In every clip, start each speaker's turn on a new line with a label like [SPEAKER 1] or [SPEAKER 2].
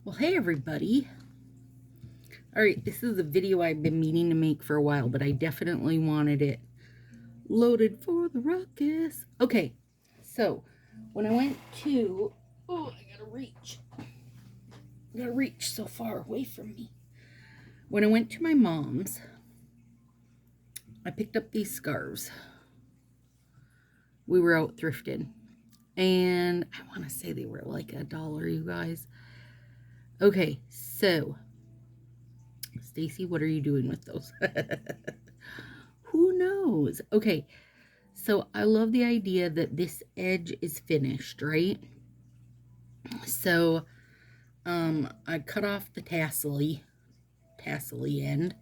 [SPEAKER 1] Well, hey everybody. Alright, this is a video I've been meaning to make for a while, but I definitely wanted it loaded for the Ruckus. Okay, so when I went to... Oh, I gotta reach. I gotta reach so far away from me. When I went to my mom's, I picked up these scarves. We were out thrifting, and I want to say they were like $1, you guys. Okay, so Stacy, what are you doing with those? Who knows? Okay, so I love the idea that this edge is finished, right? So I cut off the tassely end,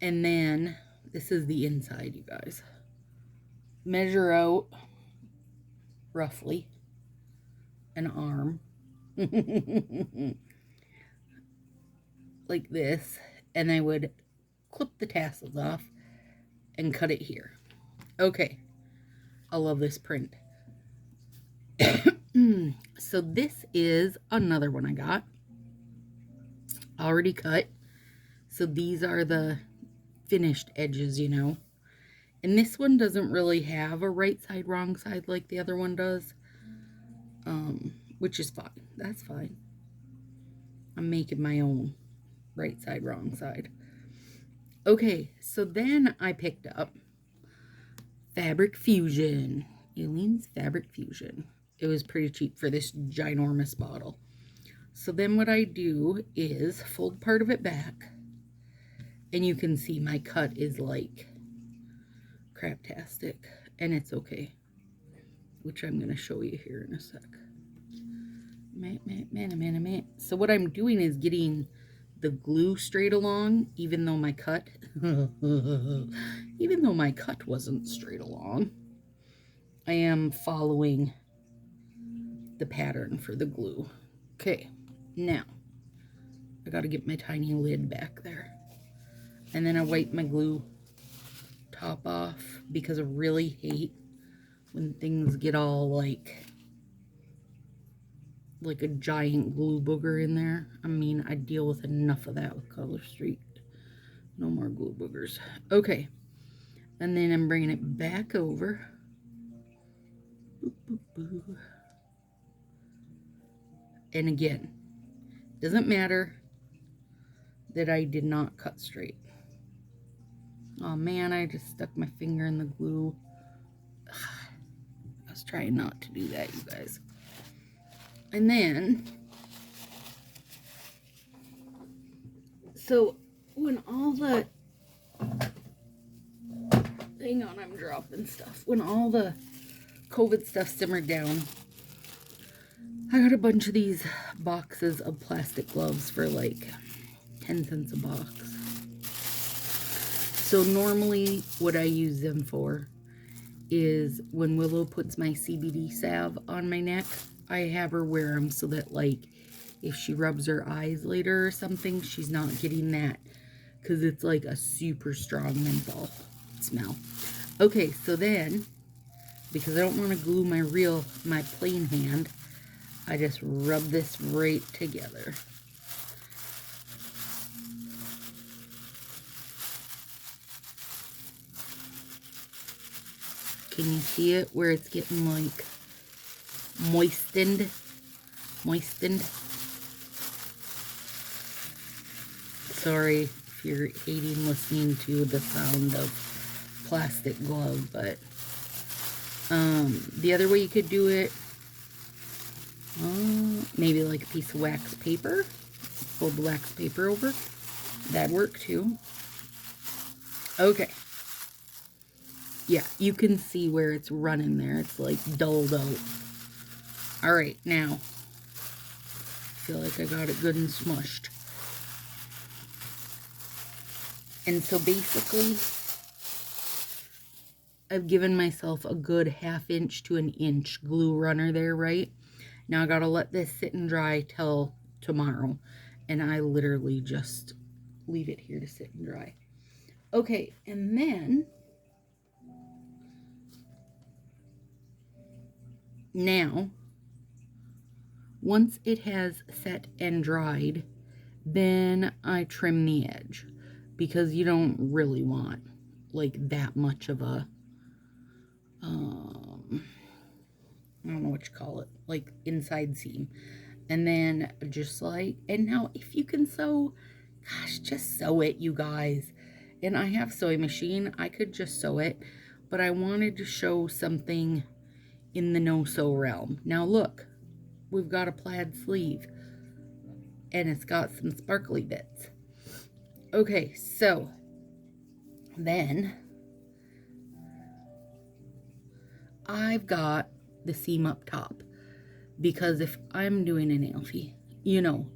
[SPEAKER 1] and then this is the inside, you guys. Measure out roughly an arm like this, and I would clip the tassels off and cut it here. Okay, I love this print. So this is another one I got already cut. So these are the finished edges, you know. And this one doesn't really have a right side, wrong side like the other one does, which is fine. That's fine. I'm making my own right side, wrong side. Okay, so then I picked up Fabric Fusion. Eileen's Fabric Fusion. It was pretty cheap for this ginormous bottle. So then what I do is fold part of it back, and you can see my cut is like craptastic, and it's okay, which I'm going to show you here in a sec. So what I'm doing is getting the glue straight along, even though my cut wasn't straight along. I am following the pattern for the glue. Okay, now I got to get my tiny lid back there, and then I wipe my glue top off because I really hate when things get all like a giant glue booger in there. I mean, I deal with enough of that with Color Street. No more glue boogers. Okay, and then I'm bringing it back over. Boop, boop, boop. And again, doesn't matter that I did not cut straight. Oh man, I just stuck my finger in the glue. I was trying not to do that, you guys. And then, so when all the, hang on, I'm dropping stuff. When all the COVID stuff simmered down, I got a bunch of these boxes of plastic gloves for like 10 cents a box. So normally what I use them for is when Willow puts my CBD salve on my neck, I have her wear them so that like if she rubs her eyes later or something, she's not getting that, because it's like a super strong menthol smell. Okay, so then, because I don't want to glue my plain hand, I just rub this right together. Can you see it where it's getting like moistened? Sorry if you're hating listening to the sound of plastic glove, but the other way you could do it, maybe like a piece of wax paper, fold the wax paper over, that'd work too. Okay, yeah, you can see where it's running there. It's like dulled out. All right, now I feel like I got it good and smushed. And so basically, I've given myself a good 1/2 inch to 1 inch glue runner there, right? Now I gotta let this sit and dry till tomorrow. And I literally just leave it here to sit and dry. Okay, and then, now, Once it has set and dried, then I trim the edge, because you don't really want like that much of a I don't know what you call it, like inside seam. And then just like, and now if you can sew, gosh, just sew it, you guys. And I have sewing machine, I could just sew it, but I wanted to show something in the no-sew realm. Now look, we've got a plaid sleeve, and it's got some sparkly bits. Okay, so then I've got the seam up top, because if I'm doing a nailfie, you know,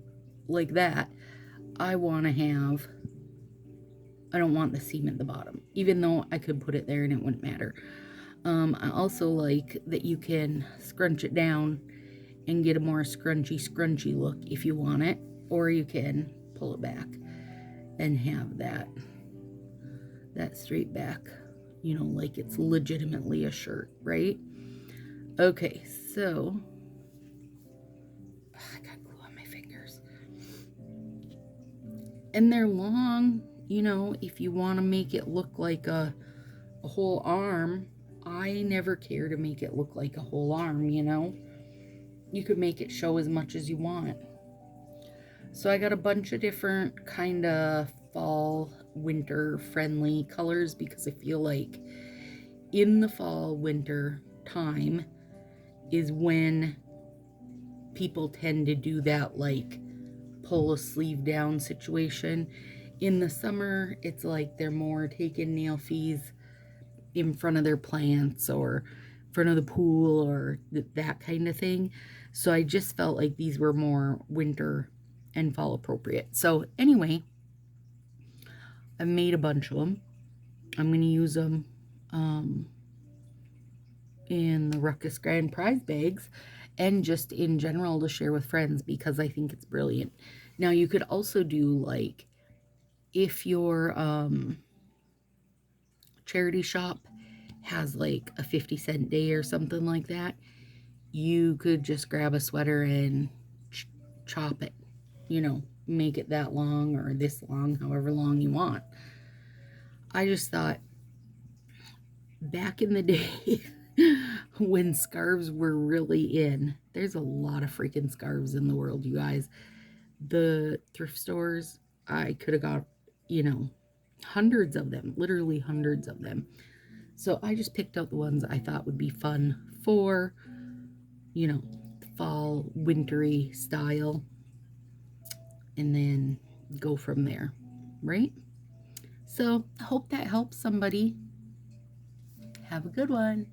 [SPEAKER 1] like that, I want to have, I don't want the seam at the bottom, even though I could put it there and it wouldn't matter. I also like that you can scrunch it down and get a more scrunchy look if you want it, or you can pull it back and have that straight back, you know, like it's legitimately a shirt, right? Okay, so I got glue on my fingers. And they're long, you know, if you want to make it look like a whole arm. I never care to make it look like a whole arm, you know. You could make it show as much as you want. So I got a bunch of different kind of fall, winter friendly colors, because I feel like in the fall, winter time is when people tend to do that, like pull a sleeve down situation. In the summer, it's like they're more taking nailfies in front of their plants or in front of the pool or that kind of thing. So I just felt like these were more winter and fall appropriate. So anyway, I made a bunch of them. I'm going to use them in the Ruckus Grand Prize bags, and just in general to share with friends, because I think it's brilliant. Now you could also do, like, if your charity shop has like a 50-cent day or something like that, you could just grab a sweater and chop it, you know, make it that long or this long, however long you want. I just thought, back in the day when scarves were really in, there's a lot of freaking scarves in the world, you guys. The thrift stores, I could have got, you know, hundreds of them, literally hundreds of them. So I just picked out the ones I thought would be fun for, you know, fall, wintry style, and then go from there, right? So I hope that helps somebody. Have a good one.